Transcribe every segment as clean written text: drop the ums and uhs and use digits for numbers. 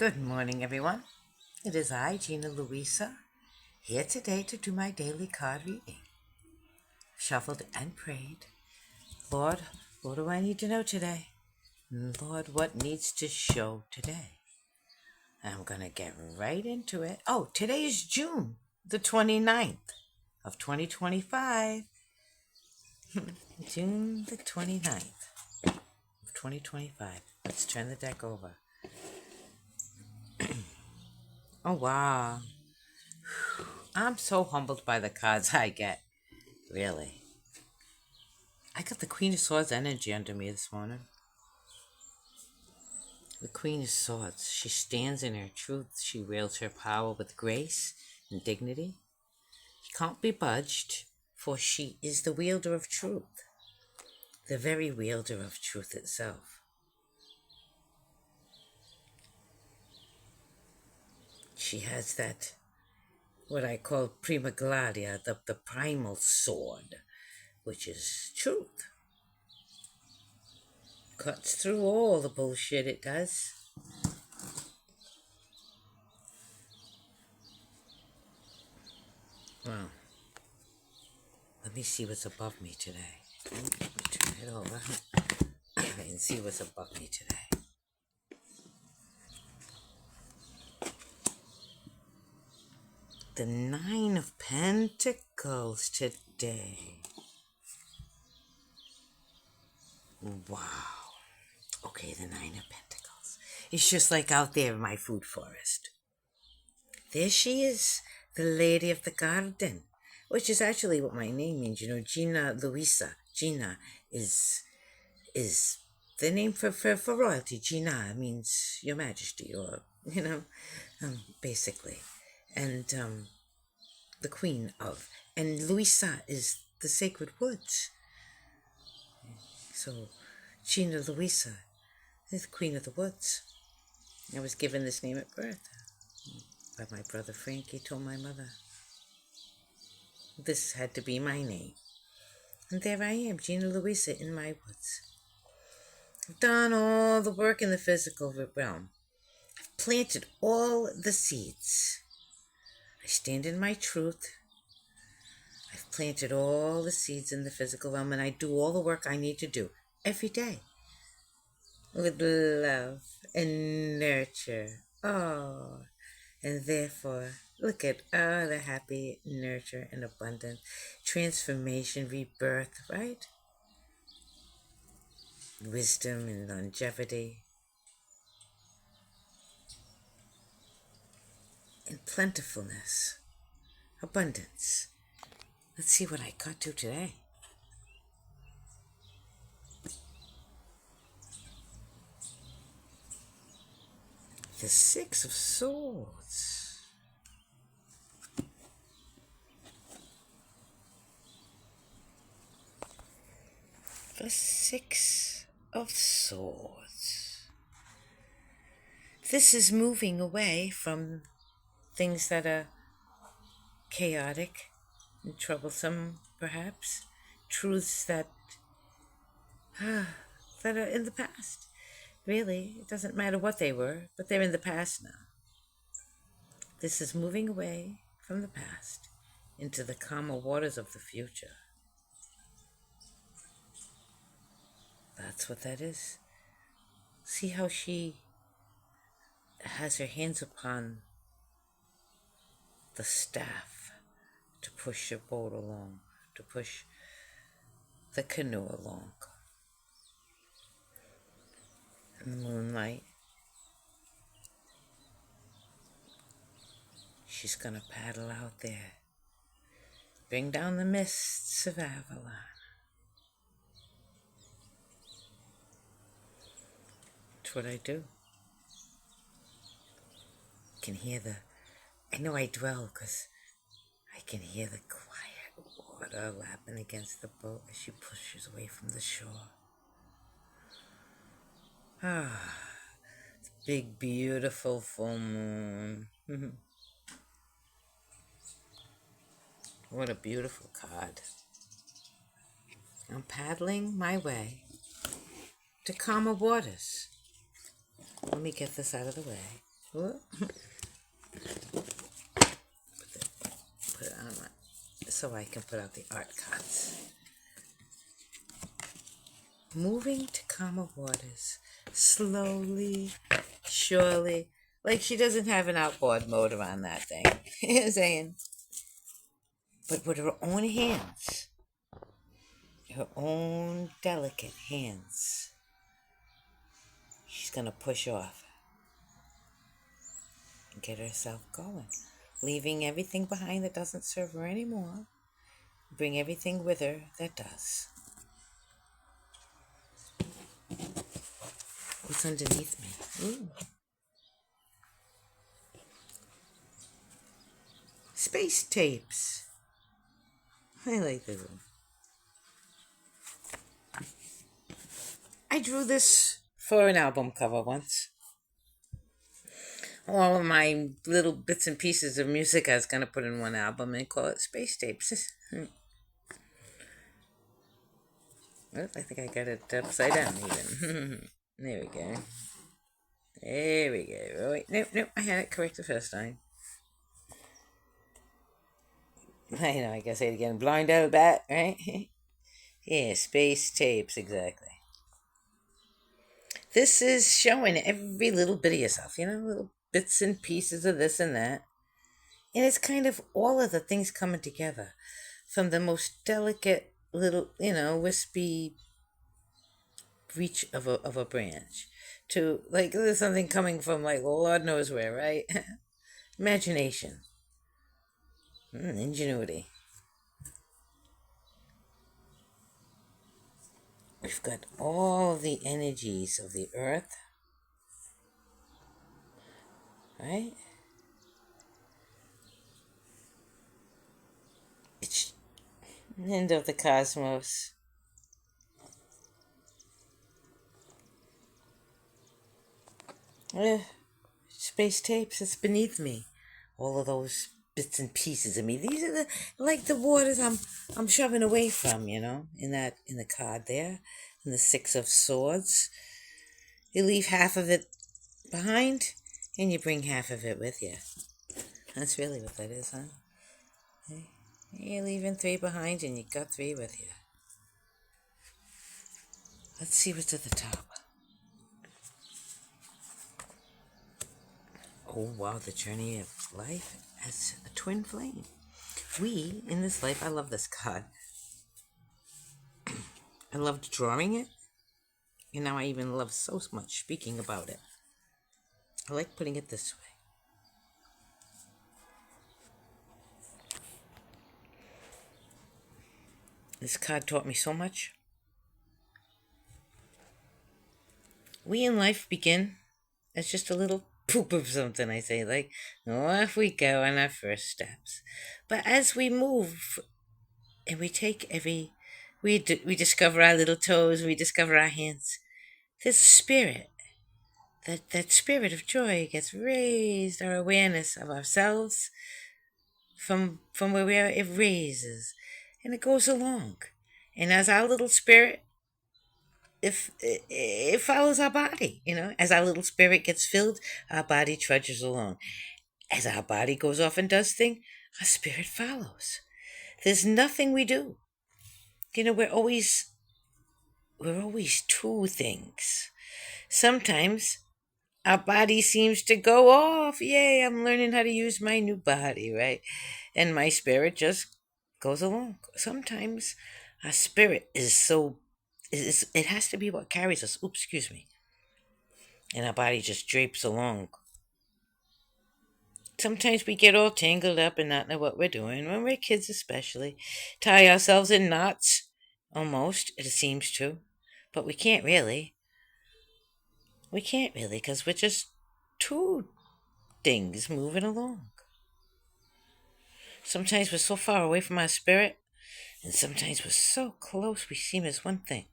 Good morning, everyone. It is I, Gina Louisa, here today to do my daily card reading. Shuffled and prayed. Lord, what do I need to know today? Lord, what needs to show today? I'm going to get right into it. Oh, today is June the 29th of 2025. June the 29th of 2025. Let's turn the deck over. Oh, wow. I'm so humbled by the cards I get. Really. I got the Queen of Swords energy under me this morning. The Queen of Swords. She stands in her truth. She wields her power with grace and dignity. She can't be budged, for she is the wielder of truth. The very wielder of truth itself. She has that, what I call prima gladia, the primal sword, which is truth. Cuts through all the bullshit it does. Well, let me see what's above me today. Let me turn it over and see what's above me today. The Nine of Pentacles today. Wow. Okay, the Nine of Pentacles. It's just like out there in my food forest. There she is, the Lady of the Garden, which is actually what my name means. You know, Gina Louisa. Gina is the name for royalty. Gina means Your Majesty, or, basically. And the Queen of. And Louisa is the sacred woods. So, Gina Louisa is the Queen of the Woods. I was given this name at birth by my brother Frankie. Told my mother this had to be my name. And there I am, Gina Louisa, in my woods. I've done all the work in the physical realm. I've planted all the seeds. I stand in my truth. I've planted all the seeds in the physical realm, and I do all the work I need to do every day with love and nurture. Oh, and therefore, look at all the happy nurture and abundance, transformation, rebirth, right? Wisdom and longevity. And plentifulness. Abundance. Let's see what I got to today. The Six of Swords. The Six of Swords. This is moving away from things that are chaotic and troublesome, perhaps. Truths that are in the past. Really, it doesn't matter what they were, but they're in the past now. This is moving away from the past into the calmer waters of the future. That's what that is. See how she has her hands upon the staff to push the boat along, to push the canoe along. In the moonlight, she's gonna paddle out there, bring down the mists of Avalon. That's what I do. Can hear I know I dwell because I can hear the quiet water lapping against the boat as she pushes away from the shore. Ah, the big, beautiful full moon. What a beautiful card. I'm paddling my way to calmer waters. Let me get this out of the way. Put it on so I can put out the art cards. Moving to calmer waters, slowly, surely. Like she doesn't have an outboard motor on that thing. You know what I'm saying? But with her own hands, her own delicate hands, she's going to push off and get herself going, leaving everything behind that doesn't serve her anymore. Bring everything with her that does. What's underneath me? Ooh. Space tapes. I like this one. I drew this for an album cover once. All of my little bits and pieces of music I was going to put in one album and call it Space Tapes. Well, I think I got it upside down even. There we go. There we go. Oh, wait, nope, I had it correct the first time. I know, I gotta say it again. Blind out bat, right? Yeah, Space Tapes, exactly. This is showing every little bit of yourself, little bits and pieces of this and that. And it's kind of all of the things coming together from the most delicate little, wispy reach of a branch to like there's something coming from like Lord knows where, right? Imagination. Ingenuity. We've got all the energies of the earth, right? It's end of the cosmos. Space tapes, it's beneath me. All of those bits and pieces of me. These are the waters I'm shoving away from, in the card there. In the Six of Swords. You leave half of it behind and you bring half of it with you. That's really what that is, huh? You're leaving 3 behind and you got 3 with you. Let's see what's at the top. Oh, wow, the journey of life as a twin flame. We, in this life, I love this card. I loved drawing it, and now I even love so much speaking about it. I like putting it this way. This card taught me so much. We in life begin as just a little poop of something, I say, like, off we go on our first steps. But as we move and we take we discover our little toes, we discover our hands, there's a spirit. That spirit of joy gets raised, our awareness of ourselves from where we are, it raises and it goes along. And as our little spirit, if it follows our body, as our little spirit gets filled, our body trudges along. As our body goes off and does things, our spirit follows. There's nothing we do. We're always 2 things. Sometimes our body seems to go off. Yay, I'm learning how to use my new body, right? And my spirit just goes along. Sometimes our spirit it has to be what carries us. Oops, excuse me. And our body just drapes along. Sometimes we get all tangled up and not know what we're doing, when we're kids especially. Tie ourselves in knots, almost, it seems to. But we can't really. Because we're just 2 things moving along. Sometimes we're so far away from our spirit, and sometimes we're so close we seem as one thing.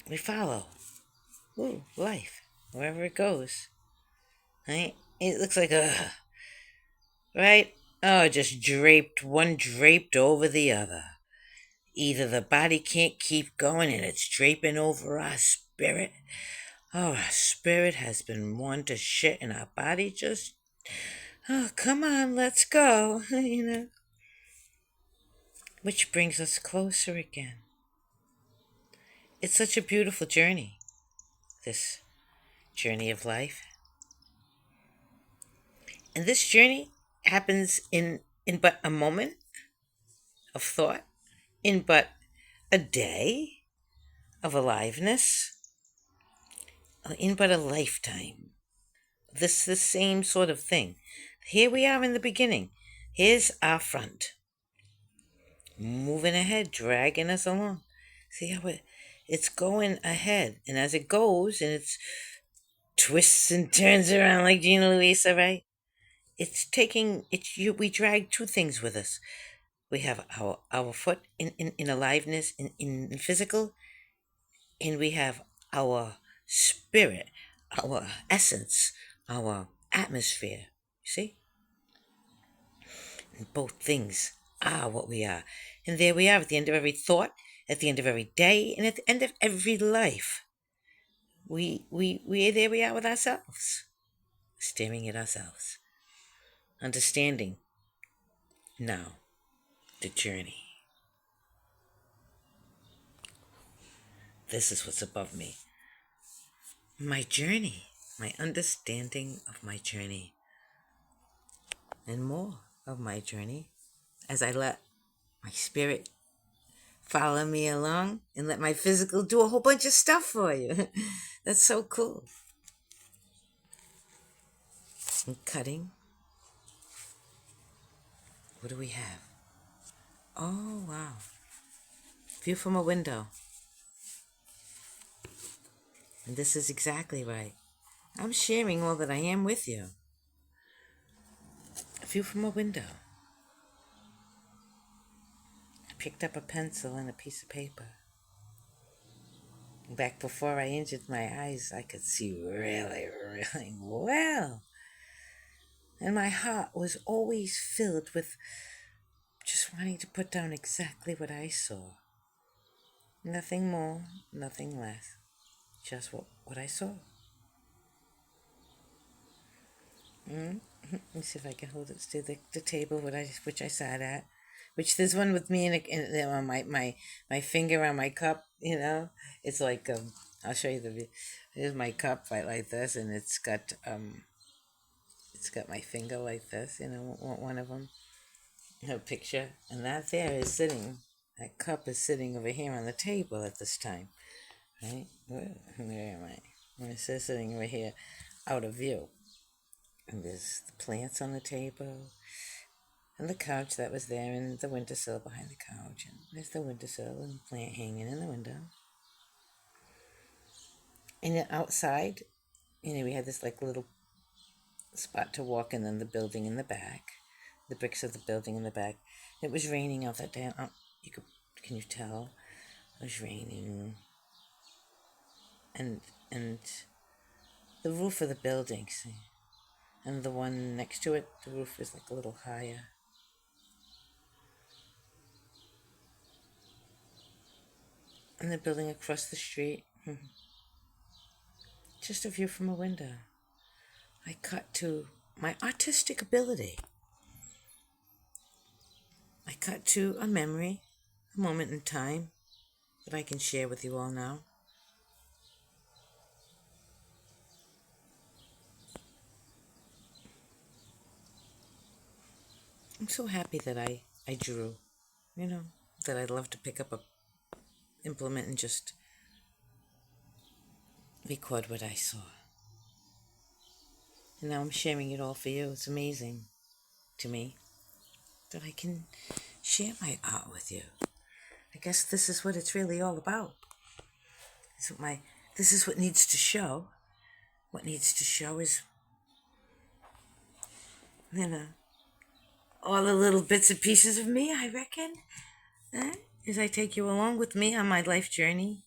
We follow. Life, wherever it goes. Right? It looks like right? Oh, just one draped over the other. Either the body can't keep going and it's draping over our spirit, our spirit has been worn to shit and our body just, oh, come on, let's go, which brings us closer again. It's such a beautiful journey, this journey of life. And this journey happens in but a moment of thought, in but a day of aliveness, in but a lifetime. This the same sort of thing. Here we are in the beginning. Here's our front, moving ahead, dragging us along. See how it's going ahead, and as it goes, and it's twists and turns around like Gina Luisa, right? It's taking it's you. We drag two things with us. We have our foot in aliveness, in physical, and we have our spirit, our essence, our atmosphere. You see? And both things are what we are. And there we are at the end of every thought, at the end of every day, and at the end of every life. There we are with ourselves, staring at ourselves, understanding now the journey. This is what's above me. My journey, my understanding of my journey, and more of my journey as I let my spirit follow me along and let my physical do a whole bunch of stuff for you. That's so cool. I'm cutting. What do we have? Oh, wow. View from a window. And this is exactly right. I'm sharing all that I am with you. A view from a window. I picked up a pencil and a piece of paper. Back before I injured my eyes, I could see really, really well. And my heart was always filled with just wanting to put down exactly what I saw. Nothing more, nothing less. Just what I saw. Let me see if I can hold it to the table which I sat at. Which there's one with me and on my finger on my cup, It's like I'll show you here's my cup right like this, and it's got my finger like this, one of them, a picture, and that that cup is sitting over here on the table at this time, right? Where am I? It's sitting over here, out of view, and there's the plants on the table, and the couch that was there, and the windowsill behind the couch, and there's the windowsill and the plant hanging in the window, and then outside, we had this like little spot to walk, and then the building in the back, the bricks of the building in the back. It was raining out that day. Can you tell? It was raining, and the roof of the building, see, and the one next to it, the roof is like a little higher. And the building across the street, just a view from a window. I cut to my artistic ability. I cut to a memory, a moment in time that I can share with you all now. I'm so happy that I drew, that I'd love to pick up a implement and just record what I saw. And now I'm sharing it all for you. It's amazing to me that I can share my art with you. I guess this is what it's really all about. This is what needs to show. What needs to show is, all the little bits and pieces of me, I reckon. As I take you along with me on my life journey.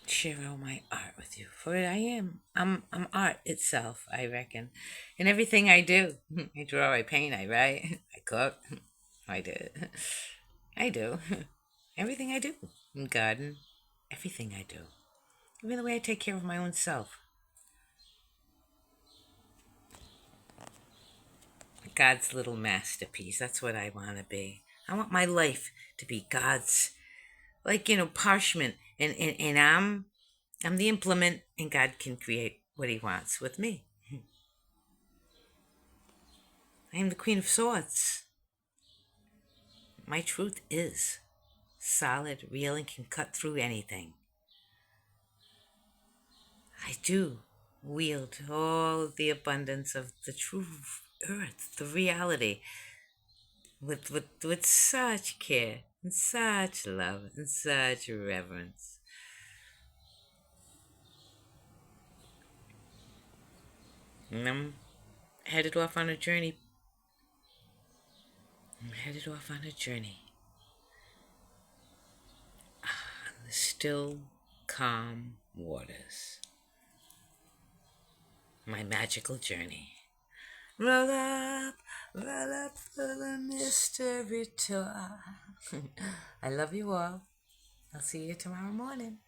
Share all my art with you. For I am. I'm art itself, I reckon. In everything I do. I draw, I paint, I write, I cook. I do. Everything I do. Garden. Everything I do. Even the way I take care of my own self. God's little masterpiece. That's what I want to be. I want my life to be God's, like, parchment. And I'm the implement, and God can create what He wants with me. I am the Queen of Swords. My truth is solid, real, and can cut through anything. I do wield all the abundance of the true earth, the reality, with such care and such love and such reverence. And I'm headed off on a journey. I'm headed off on a journey. On the still, calm waters. My magical journey. Roll up for the mystery tour. I love you all. I'll see you tomorrow morning.